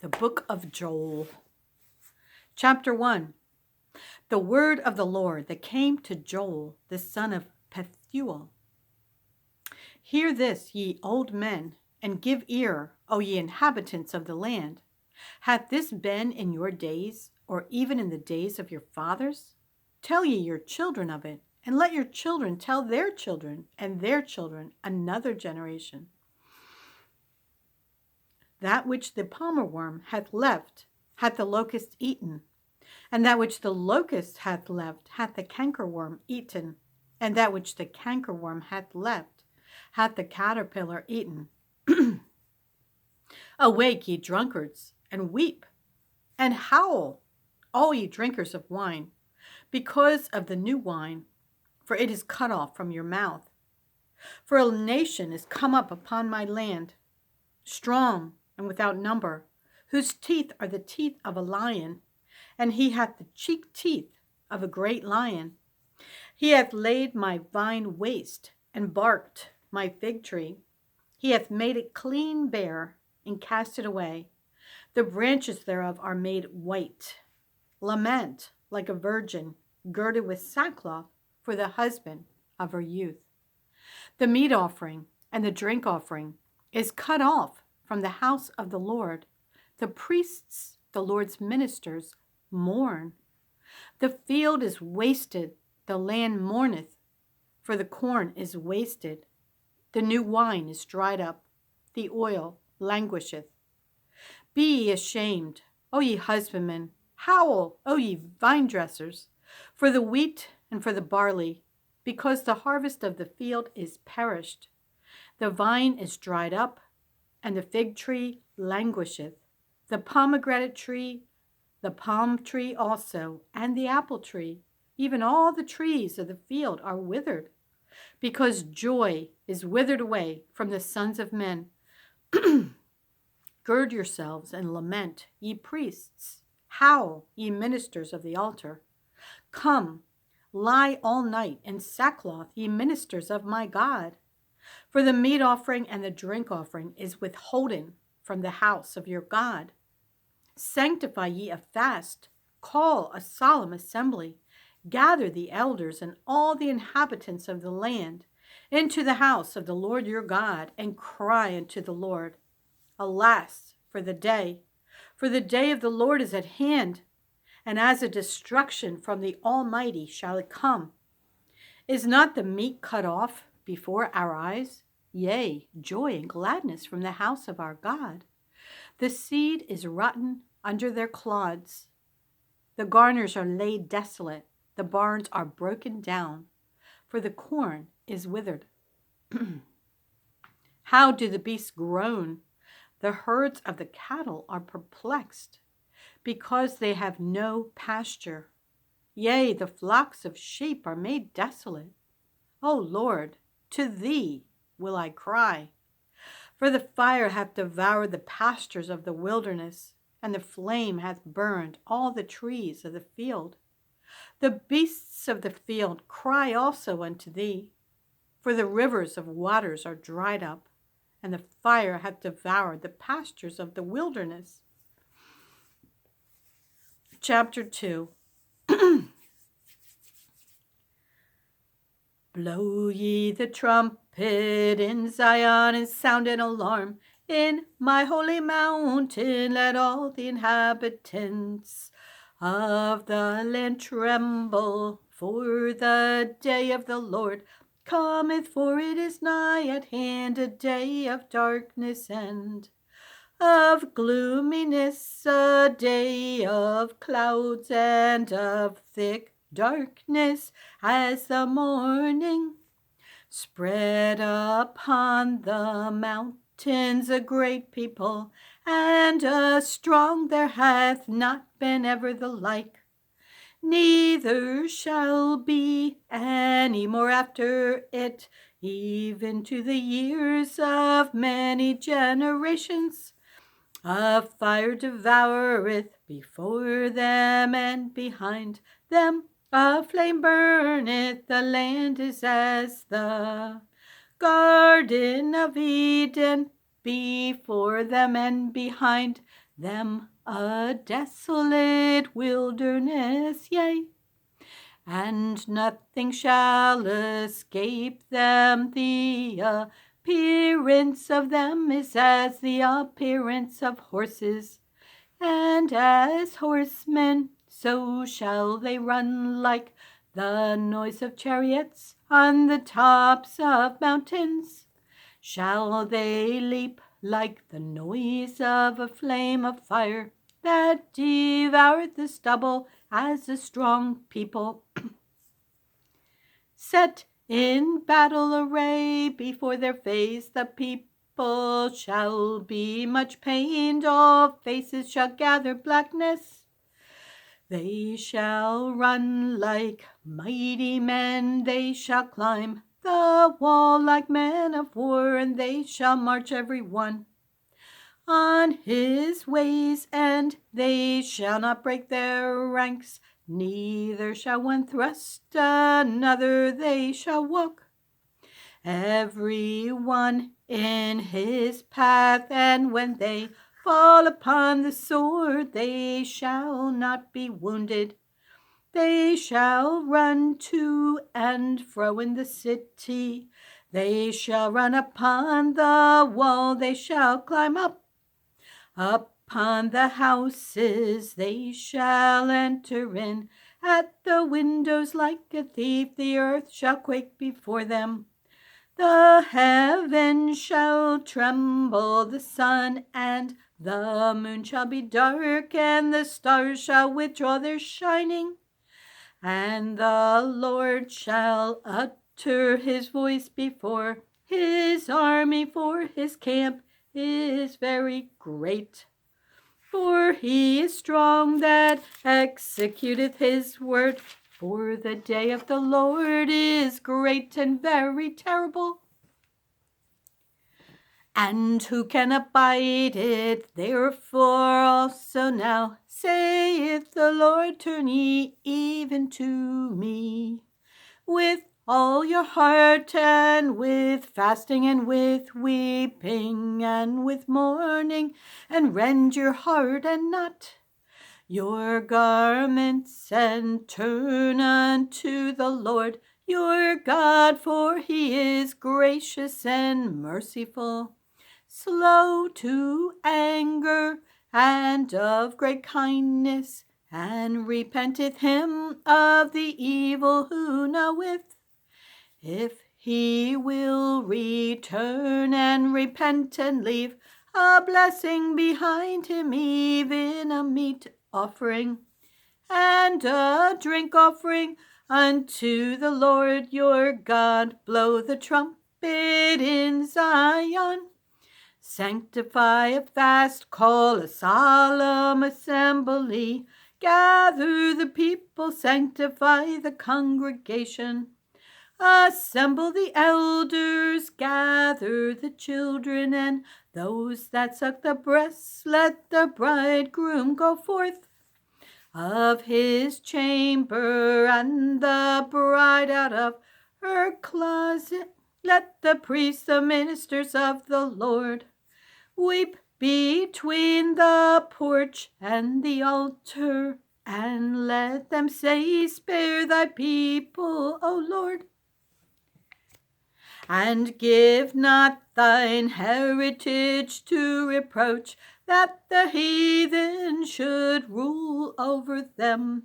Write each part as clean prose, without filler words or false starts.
The Book of Joel. Chapter 1. The word of the Lord that came to Joel, the son of Pethuel. Hear this, ye old men, and give ear, O ye inhabitants of the land. Hath this been in your days, or even in the days of your fathers? Tell ye your children of it, and let your children tell their children, and their children another generation. That which the palmer worm hath left, hath the locust eaten. And that which the locust hath left, hath the cankerworm eaten. And that which the cankerworm hath left, hath the caterpillar eaten. Awake, ye drunkards, and weep, and howl, all ye drinkers of wine, because of the new wine, for it is cut off from your mouth. For a nation is come up upon my land, strong and without number, whose teeth are the teeth of a lion, and he hath the cheek teeth of a great lion. He hath laid my vine waste, and barked my fig tree. He hath made it clean bare, and cast it away. The branches thereof are made white. Lament like a virgin, girded with sackcloth for the husband of her youth. The meat offering and the drink offering is cut off from the house of the Lord. The priests, the Lord's ministers, mourn. The field is wasted, the land mourneth, for the corn is wasted. The new wine is dried up, the oil languisheth. Be ye ashamed, O ye husbandmen, howl, O ye vine dressers, for the wheat and for the barley, because the harvest of the field is perished. The vine is dried up, and the fig tree languisheth, the pomegranate tree, the palm tree also, and the apple tree, even all the trees of the field are withered, because joy is withered away from the sons of men. Gird yourselves and lament, ye priests. Howl, ye ministers of the altar. Come, lie all night in sackcloth, ye ministers of my God. For the meat offering and the drink offering is withholden from the house of your God. Sanctify ye a fast, call a solemn assembly, gather the elders and all the inhabitants of the land into the house of the Lord your God, and cry unto the Lord. Alas, for the day of the Lord is at hand, and as a destruction from the Almighty shall it come. Is not the meat cut off before our eyes? Yea, joy and gladness from the house of our God. The seed is rotten under their clods. The garners are laid desolate. The barns are broken down, for the corn is withered. How do the beasts groan? The herds of the cattle are perplexed, because they have no pasture. Yea, the flocks of sheep are made desolate. O Lord, to thee will I cry. For the fire hath devoured the pastures of the wilderness, and the flame hath burned all the trees of the field. The beasts of the field cry also unto thee, for the rivers of waters are dried up, and the fire hath devoured the pastures of the wilderness. Chapter 2. Blow ye the trumpet in Zion, and sound an alarm in my holy mountain. Let all the inhabitants of the land tremble, for the day of the Lord cometh, for it is nigh at hand, a day of darkness and of gloominess, a day of clouds and of thick darkness, as the morning. Spread upon the mountains a great people, and a strong, there hath not been ever the like, neither shall be any more after it, even to the years of many generations. A fire devoureth before them, and behind them a flame burneth. The land is as the Garden of Eden, before them and behind them a desolate wilderness, yea, and nothing shall escape them. The appearance of them is as the appearance of horses, and as horsemen, so shall they run, like the noise of chariots on the tops of mountains. Shall they leap like the noise of a flame of fire that devoured the stubble as a strong people set in battle array before their face? The people shall be much pained, all faces shall gather blackness. They shall run like mighty men, they shall climb the wall like men of war, and they shall march every one on his ways, and they shall not break their ranks, neither shall one thrust another, they shall walk every one in his path, and when they fall upon the sword, they shall not be wounded. They shall run to and fro in the city, they shall run upon the wall, they shall climb up upon the houses, they shall enter in at the windows like a thief. The earth shall quake before them, the heavens shall tremble, the sun and the moon shall be dark, and the stars shall withdraw their shining. And the Lord shall utter his voice before his army, for his camp is very great. For he is strong that executeth his word. For the day of the Lord is great and very terrible. And who can abide it? Therefore also now saith the Lord, turn ye even to me with all your heart, and with fasting, and with weeping, and with mourning, and rend your heart and not your garments, and turn unto the Lord your God, for he is gracious and merciful, slow to anger, and of great kindness, and repenteth him of the evil who knoweth. If he will return and repent and leave a blessing behind him, even a meat offering and a drink offering unto the Lord your God, blow the trumpet in Zion. Sanctify a fast, call a solemn assembly, gather the people, sanctify the congregation. Assemble the elders, gather the children, and those that suck the breasts, let the bridegroom go forth of his chamber, and the bride out of her closet. Let the priests, the ministers of the Lord, weep between the porch and the altar, and let them say, spare thy people, O Lord, and give not thine heritage to reproach, that the heathen should rule over them.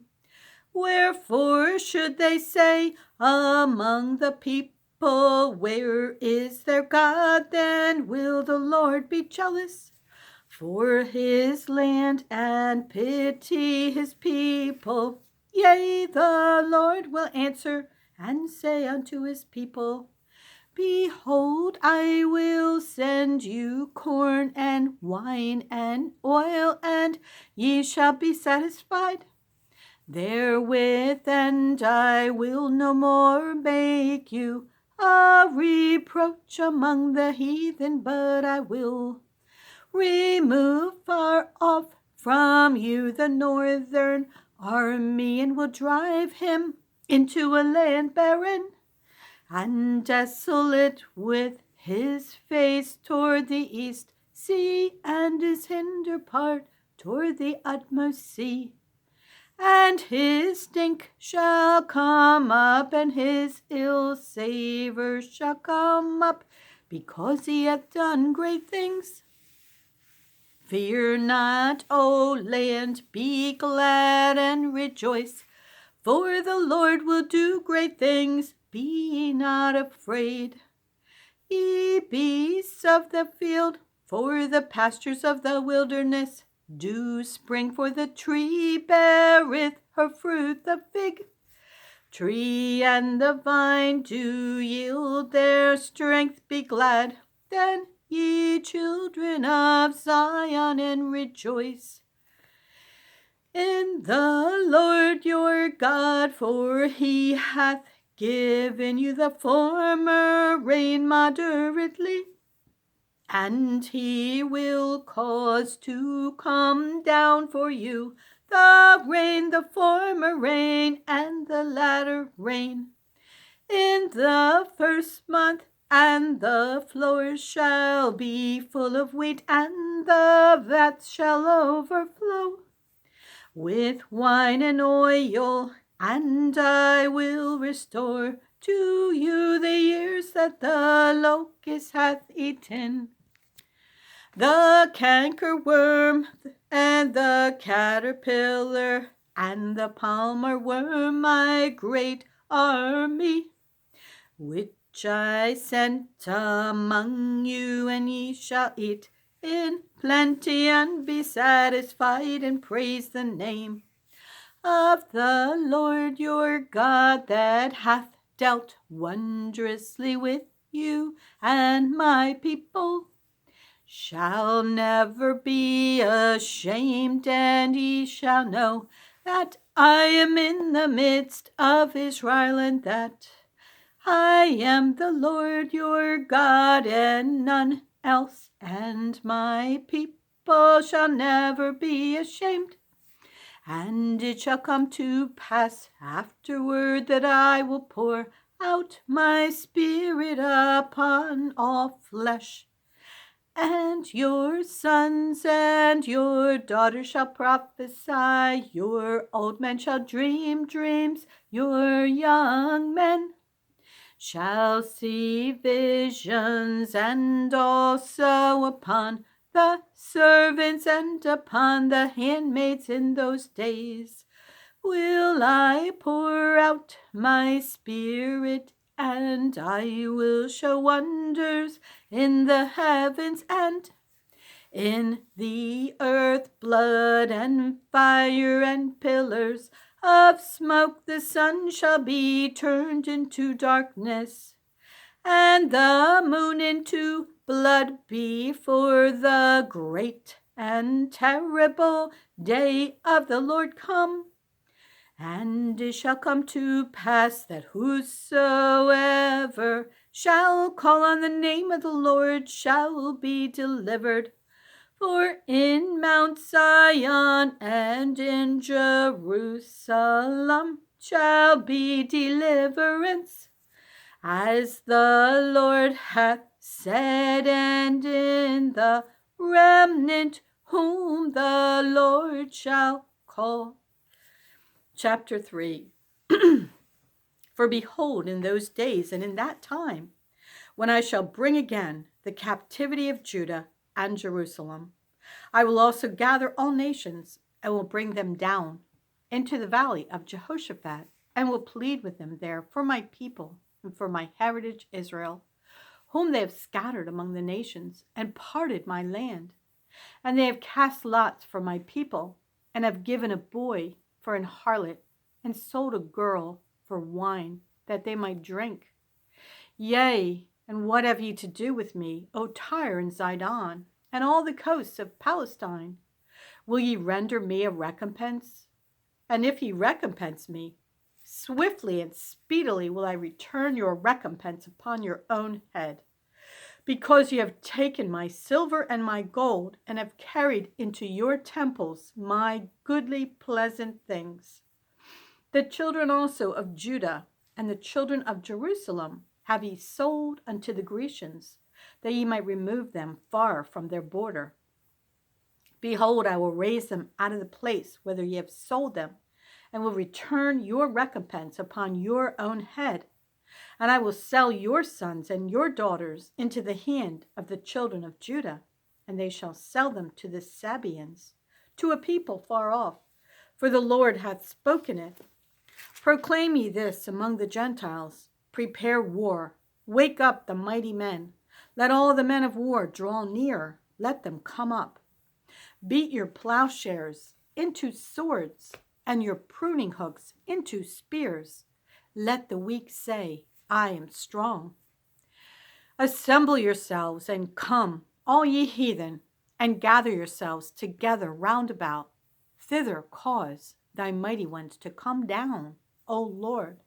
Wherefore should they say among the people, where is their God? Then will the Lord be jealous for his land and pity his people. Yea, the Lord will answer and say unto his people, behold, I will send you corn and wine and oil, and ye shall be satisfied therewith, and I will no more make you a reproach among the heathen, but I will remove far off from you the northern army, and will drive him into a land barren and desolate, with his face toward the east sea, and his hinder part toward the utmost sea. And his stink shall come up, and his ill savor shall come up, because he hath done great things. Fear not, O land, be glad and rejoice, for the Lord will do great things. Be ye not afraid. Ye beasts of the field, for the pastures of the wilderness do spring, for the tree beareth her fruit, the fig tree and the vine do yield their strength. Be glad then, ye children of Zion, and rejoice in the Lord your God, for he hath given you the former rain moderately, and he will cause to come down for you the rain, the former rain, and the latter rain in the first month. And the floors shall be full of wheat, and the vats shall overflow with wine and oil, and I will restore to you the years that the locust hath eaten, the cankerworm and the caterpillar and the palmer worm, my great army, which I sent among you, and ye shall eat in plenty and be satisfied, and praise the name of the Lord your God, that hath dealt wondrously with you. And my people shall never be ashamed, and ye shall know that I am in the midst of Israel, and that I am the Lord your God, and none else, and my people shall never be ashamed. And it shall come to pass afterward that I will pour out my spirit upon all flesh, and your sons and your daughters shall prophesy, your old men shall dream dreams, your young men shall see visions, and also upon the servants and upon the handmaids in those days will I pour out my spirit, and I will show wonders in the heavens and in the earth, blood and fire and pillars of smoke. The sun shall be turned into darkness, and the moon into blood, before the great and terrible day of the Lord come. And it shall come to pass that whosoever shall call on the name of the Lord shall be delivered. For in Mount Zion and in Jerusalem shall be deliverance, as the Lord hath said, and in the remnant whom the Lord shall call. Chapter 3. For behold, in those days and in that time, when I shall bring again the captivity of Judah and Jerusalem, I will also gather all nations, and will bring them down into the valley of Jehoshaphat, and will plead with them there for my people and for my heritage Israel, whom they have scattered among the nations, and parted my land. And they have cast lots for my people, and have given a boy for an harlot, and sold a girl for wine, that they might drink. Yea, and what have ye to do with me, O Tyre and Zidon, and all the coasts of Palestine? Will ye render me a recompense? And if ye recompense me, swiftly and speedily will I return your recompense upon your own head, because ye have taken my silver and my gold, and have carried into your temples my goodly pleasant things. The children also of Judah and the children of Jerusalem have ye sold unto the Grecians, that ye might remove them far from their border. Behold, I will raise them out of the place whither ye have sold them, and will return your recompense upon your own head. And I will sell your sons and your daughters into the hand of the children of Judah, and they shall sell them to the Sabaeans, to a people far off, for the Lord hath spoken it. Proclaim ye this among the Gentiles, prepare war, wake up the mighty men. Let all the men of war draw near, let them come up. Beat your plowshares into swords, and your pruning hooks into spears. Let the weak say, I am strong. Assemble yourselves and come, all ye heathen, and gather yourselves together round about. Thither cause thy mighty ones to come down, O Lord.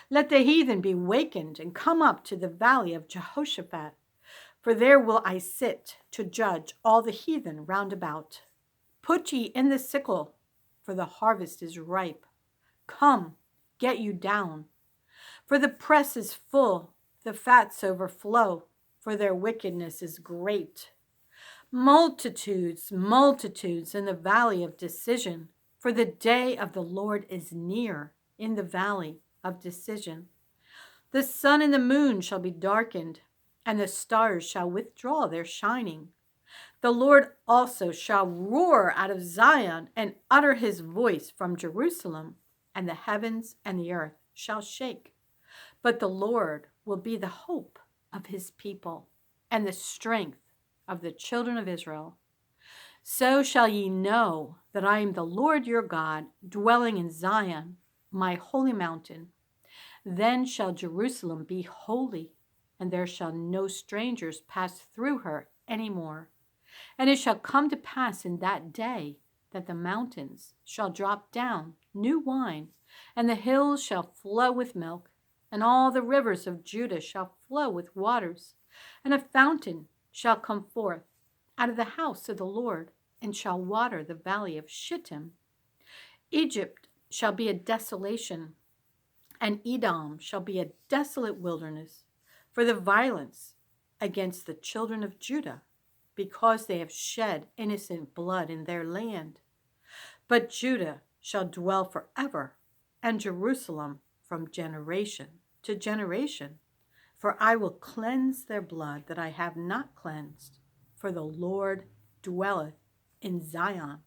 Let the heathen be wakened and come up to the valley of Jehoshaphat, for there will I sit to judge all the heathen round about. Put ye in the sickle, for the harvest is ripe. Come, get you down, for the press is full, the fats overflow, for their wickedness is great. Multitudes, multitudes in the valley of decision, for the day of the Lord is near in the valley of decision. The sun and the moon shall be darkened, and the stars shall withdraw their shining. The Lord also shall roar out of Zion and utter his voice from Jerusalem, and the heavens and the earth shall shake. But the Lord will be the hope of his people and the strength of the children of Israel. So shall ye know that I am the Lord your God, dwelling in Zion, my holy mountain. Then shall Jerusalem be holy, and there shall no strangers pass through her any more. And it shall come to pass in that day that the mountains shall drop down new wine, and the hills shall flow with milk, and all the rivers of Judah shall flow with waters, and a fountain shall come forth out of the house of the Lord, and shall water the valley of Shittim. Egypt shall be a desolation, and Edom shall be a desolate wilderness, for the violence against the children of Judah, because they have shed innocent blood in their land. But Judah shall dwell forever, and Jerusalem from generation to generation. For I will cleanse their blood that I have not cleansed, for the Lord dwelleth in Zion.